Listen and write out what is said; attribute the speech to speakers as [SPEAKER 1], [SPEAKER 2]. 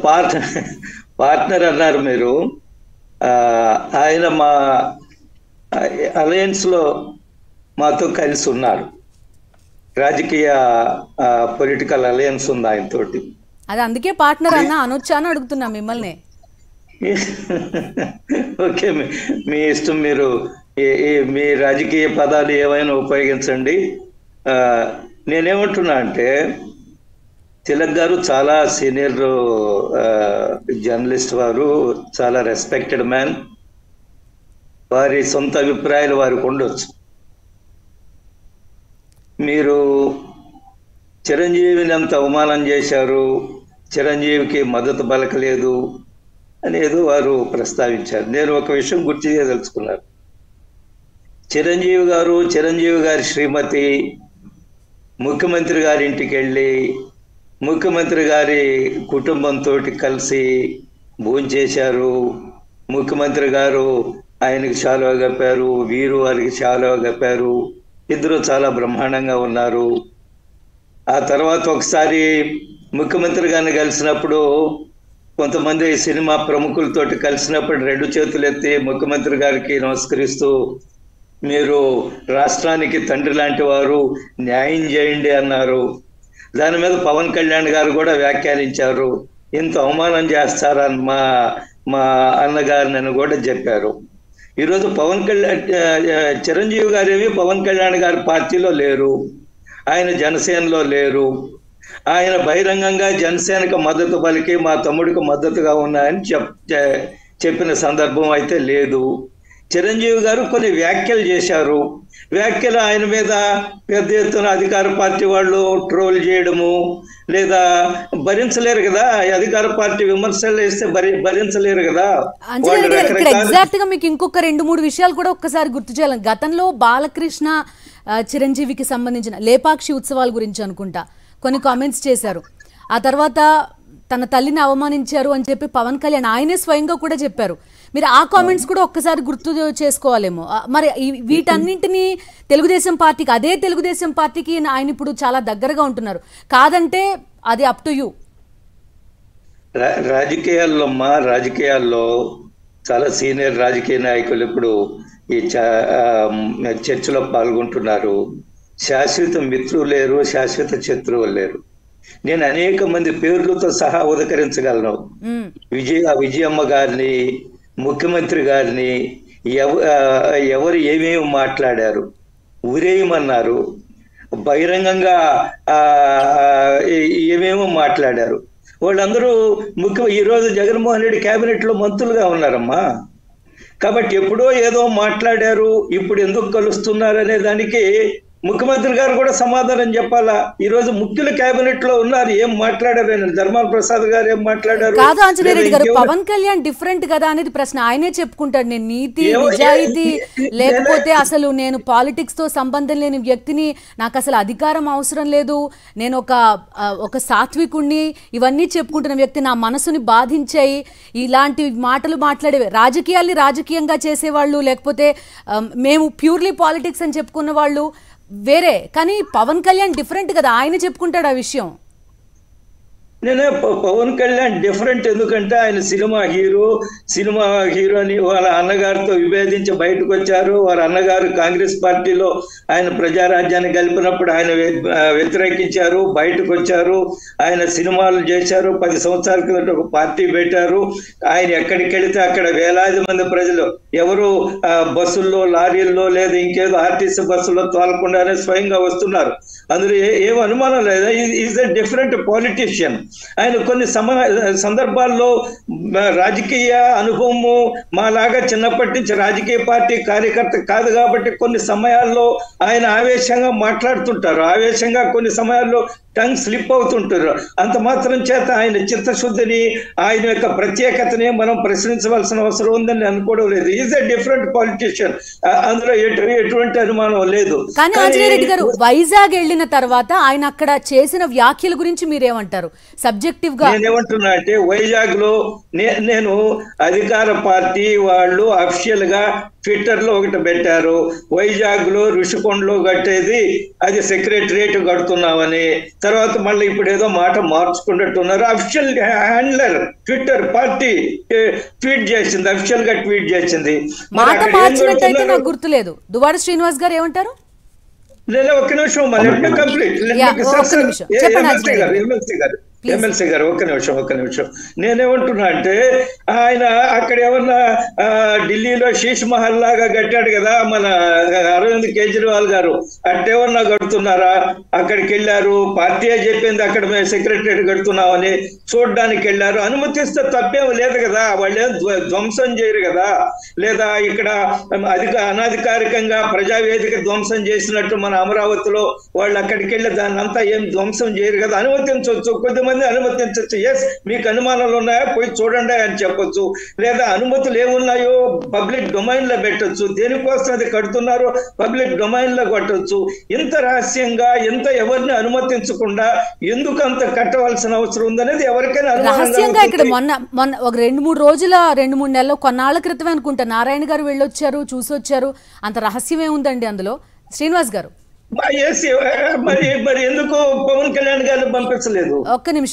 [SPEAKER 1] Partner partner అన్నారు మీరు. ఆయన మా అలయన్స్ లో మాతో కలిసి ఉన్నారు. రాజకీయ పొలిటికల్ అలయన్స్ ఉంది ఆయనతోటి.
[SPEAKER 2] అది అందుకే పార్ట్నర్ అన్న అనొచ్చా అని అడుగుతున్నా మిమ్మల్ని.
[SPEAKER 1] ఓకే, మీ ఇష్టం. మీరు మీ రాజకీయ పదాలు ఏమైనా ఉపయోగించండి. నేనేమంటున్నా అంటే తిలక్ గారు చాలా సీనియర్ జర్నలిస్ట్, వారు చాలా రెస్పెక్టెడ్ మ్యాన్. వారి సొంత అభిప్రాయాలు వారికి ఉండొచ్చు. మీరు చిరంజీవిని అంత అవమానం చేశారు, చిరంజీవికి మద్దతు పలకలేదు అనేది వారు ప్రస్తావించారు. నేను ఒక విషయం గుర్తు చేయదలుచుకున్నాను. చిరంజీవి గారి శ్రీమతి ముఖ్యమంత్రి గారి ఇంటికి వెళ్ళి ముఖ్యమంత్రి గారి కుటుంబంతో కలిసి భోంచేశారు. ముఖ్యమంత్రి గారు ఆయనకి శాలువా కప్పారు, వీరు వారికి శాలువా కప్పారు. ఇద్దరు చాలా బ్రహ్మాండంగా ఉన్నారు. ఆ తర్వాత ఒకసారి ముఖ్యమంత్రి గారిని కలిసినప్పుడు, కొంతమంది సినిమా ప్రముఖులతోటి కలిసినప్పుడు 2 చేతులు ఎత్తి ముఖ్యమంత్రి గారికి నమస్కరిస్తూ, మీరు రాష్ట్రానికి తండ్రి లాంటి వారు, న్యాయం చేయండి అన్నారు. దాని మీద పవన్ కళ్యాణ్ గారు కూడా వ్యాఖ్యానించారు. ఇంత అవమానం చేస్తారని మా అన్నగారిని కూడా చెప్పారు. ఈరోజు చిరంజీవి గారేవి పవన్ కళ్యాణ్ గారి పార్టీలో లేరు, ఆయన జనసేనలో లేరు. ఆయన బహిరంగంగా జనసేనకు మద్దతు పలికి మా తమ్ముడికి మద్దతుగా ఉన్నాయని చెప్పిన సందర్భం అయితే లేదు. చిరంజీవి గారు కొన్ని వ్యాఖ్యలు చేశారు. వ్యాఖ్యలు ఆయన మీద పెద్ద ఎత్తున అధికార పార్టీ వాళ్ళు ట్రోల్ చేయడము, లేదా భరించలేరు కదా. అధికార పార్టీ విమర్శలు వేస్తే భరించలేరు కదా.
[SPEAKER 2] ఎగ్జాక్ట్ గా మీకు ఇంకొక 2-3 విషయాలు కూడా ఒక్కసారి గుర్తు చేయాలి. గతంలో బాలకృష్ణ చిరంజీవికి సంబంధించిన లేపాక్షి ఉత్సవాల గురించి అనుకుంటా కొన్ని కామెంట్స్ చేశారు. ఆ తర్వాత తన తల్లిని అవమానించారు అని చెప్పి పవన్ కళ్యాణ్ ఆయనే స్వయంగా కూడా చెప్పారు. మీరు ఆ కామెంట్స్ కూడా ఒక్కసారి గుర్తు చేసుకోవాలేమో. మరి వీటన్నింటినీ తెలుగుదేశం పార్టీకి, అదే తెలుగుదేశం పార్టీకి ఆయన ఇప్పుడు చాలా దగ్గరగా ఉంటున్నారు. కాదంటే అది అప్ టు యూ.
[SPEAKER 1] రాజకీయాల్లో చాలా సీనియర్ రాజకీయ నాయకులు ఇప్పుడు ఈ చర్చలో పాల్గొంటున్నారు. శాశ్వత మిత్రులు లేరు, శాశ్వత శత్రువులు లేరు. నేను అనేక మంది పేర్లతో సహా ఉదకరించగలను. విజయమ్మ గారిని, ముఖ్యమంత్రి గారిని ఎవరు ఏమేమి మాట్లాడారు, ఉరేయమన్నారు, బహిరంగంగా ఏమేమో మాట్లాడారు. వాళ్ళందరూ ఈరోజు జగన్మోహన్ రెడ్డి కేబినెట్ లో మంత్రులుగా ఉన్నారమ్మా. కాబట్టి ఎప్పుడో ఏదో మాట్లాడారు, ఇప్పుడు ఎందుకు కలుస్తున్నారు అనే దానికి ముఖ్యమంత్రి గారు కూడా సమాధానం చెప్పాలా. ఈ రోజు ముఖ్యులు కేబినెట్ లో ఉన్నారు, ఏం మాట్లాడారు? ధర్మాన ప్రసాద్ గారు ఏం మాట్లాడారు?
[SPEAKER 2] కాదు ఆంజనేయ రెడ్డి గారు, పవన్ కళ్యాణ్ డిఫరెంట్ కదా అనేది ప్రశ్న. ఆయనే చెప్పుకుంటాడు, నేను నీతి నిజాయితీ లేకపోతే అసలు నేను పాలిటిక్స్ తో సంబంధం లేని వ్యక్తిని, నాకు అసలు అధికారం అవసరం లేదు, నేను ఒక సాత్వికుణ్ణి, ఇవన్నీ చెప్పుకుంటున్న వ్యక్తి నా మనసుని బాధించాయి. ఇలాంటి మాటలు మాట్లాడే రాజకీయాల్ని రాజకీయంగా చేసేవాళ్ళు, లేకపోతే మేము ప్యూర్లీ పాలిటిక్స్ అని చెప్పుకున్న వాళ్ళు వేరే. కానీ పవన్ కళ్యాణ్ డిఫరెంట్ కదా, ఆయన చెప్పుకుంటాడు ఆ విషయం.
[SPEAKER 1] నేనే పవన్ కళ్యాణ్ డిఫరెంట్ ఎందుకంటే ఆయన సినిమా హీరో అని వాళ్ళ అన్నగారితో విభేదించి బయటకు వచ్చారు. వారి అన్నగారు కాంగ్రెస్ పార్టీలో ఆయన ప్రజారాజ్యాన్ని కలిపినప్పుడు ఆయన వ్యతిరేకించారు, బయటకు వచ్చారు. ఆయన సినిమాలు చేశారు. 10 సంవత్సరాల కిందట ఒక పార్టీ పెట్టారు. ఆయన ఎక్కడికి వెళితే అక్కడ వేలాది మంది ప్రజలు ఎవరు బస్సుల్లో, లారీల్లో లేదా ఇంకేదో ఆర్టీసీ బస్సుల్లో తోలకుండానే స్వయంగా వస్తున్నారు. అందులో ఏం అనుమానం లేదా. Is a different politician. ఆయన కొన్ని సందర్భాల్లో రాజకీయ అనుభవము మాలాగా చిన్నప్పటి నుంచి రాజకీయ పార్టీ కార్యకర్త కాదు కాబట్టి కొన్ని సమయాల్లో ఆయన ఆవేశంగా మాట్లాడుతుంటారు. ఆవేశంగా కొన్ని సమయాల్లో టంగ్ స్లిప్ అవుతుంటారు. అంత మాత్రం చేత ఆయన చిత్తశుద్ధిని, ఆయన యొక్క ప్రత్యేకతని మనం ప్రశ్నించవలసిన అవసరం ఉందని అనుకోవడం లేదు. ఈజ్ ఎ డిఫరెంట్ పాలిటీషియన్, అందులో ఎటువంటి అనుమానం లేదు.
[SPEAKER 2] కానీ ఆంజనేయ రెడ్డి గారు, వైజాగ్ వెళ్ళిన తర్వాత ఆయన అక్కడ చేసిన వ్యాఖ్యల గురించి మీరేమంటారు? సబ్జెక్టివ్ గా
[SPEAKER 1] నేనేమంటున్నా అంటే వైజాగ్ లో నేను అధికార పార్టీ వాళ్ళు అఫీషియల్ గా ట్విట్టర్ లో ఒకటి పెట్టారు, వైజాగ్ లో ఋషికొండలో కట్టేది అది సెక్రటరియట్ కడుతున్నామని. తర్వాత మళ్ళీ ఇప్పుడు ఏదో మాట మార్చుకున్నట్టున్నారు. Official handler Twitter party tweet చేసింది, అఫీషియల్ గా ట్వీట్ చేసింది.
[SPEAKER 2] మాట మార్చినట్టయితే నాకు గుర్తులేదు. దువ్వాడ శ్రీనివాస్ గారు ఏమంటారు?
[SPEAKER 1] లేదా ఒక్క నిమిషం కంప్లీట్ ఎమ్మెల్సీ గారు ఒక్క నిమిషం. నేనేమంటున్నా అంటే ఆయన అక్కడ ఏమన్నా ఢిల్లీలో శీష్ మహల్ లాగా కట్టాడు కదా మన అరవింద్ కేజ్రీవాల్ గారు, అట్టేమన్నా కడుతున్నారా? అక్కడికి వెళ్ళారు, పార్టీ చెప్పింది అక్కడ మేము సెక్రటరీ కడుతున్నామని, చూడడానికి వెళ్ళారు. అనుమతిస్తే తప్పేం లేదు కదా, వాళ్ళేం ధ్వంసం చేయరు కదా. లేదా ఇక్కడ అనాధికారికంగా ప్రజావేదిక ధ్వంసం చేసినట్టు మన అమరావతిలో వాళ్ళు అక్కడికి వెళ్ళి దాన్ని అంతా ఏం ధ్వంసం చేయరు కదా. అనుమతించవచ్చు, కొద్దిమంది అనుమతించవచ్చు. ఎస్ మీకు అనుమానాలు ఉన్నాయా పోయి చూడండి అని చెప్పొచ్చు. లేదా అనుమతులు ఏమున్నాయో పబ్లిక్ డొమైన్ లో పెట్టొచ్చు. దేనికోసం అది కడుతున్నారో పబ్లిక్ డొమైన్ లో కొట్టొచ్చు. ఇంత రహస్యంగా ఇంత ఎవరిని అనుమతించకుండా ఎందుకు అంత కట్టవలసిన అవసరం ఉందనేది ఎవరికైనా
[SPEAKER 2] రహస్యంగా ఇక్కడ మొన్న ఒక 2-3 నెలలు కొన్నాళ్ల క్రితమే అనుకుంటా నారాయణ గారు వెళ్ళొచ్చారు, చూసొచ్చారు. అంత రహస్యమే ఉందండి అందులో? శ్రీనివాస్ గారు
[SPEAKER 1] మరి ఎందుకు పవన్ కళ్యాణ్ గారిని పంపించలేదు?
[SPEAKER 2] ఒక్క నిమిషం.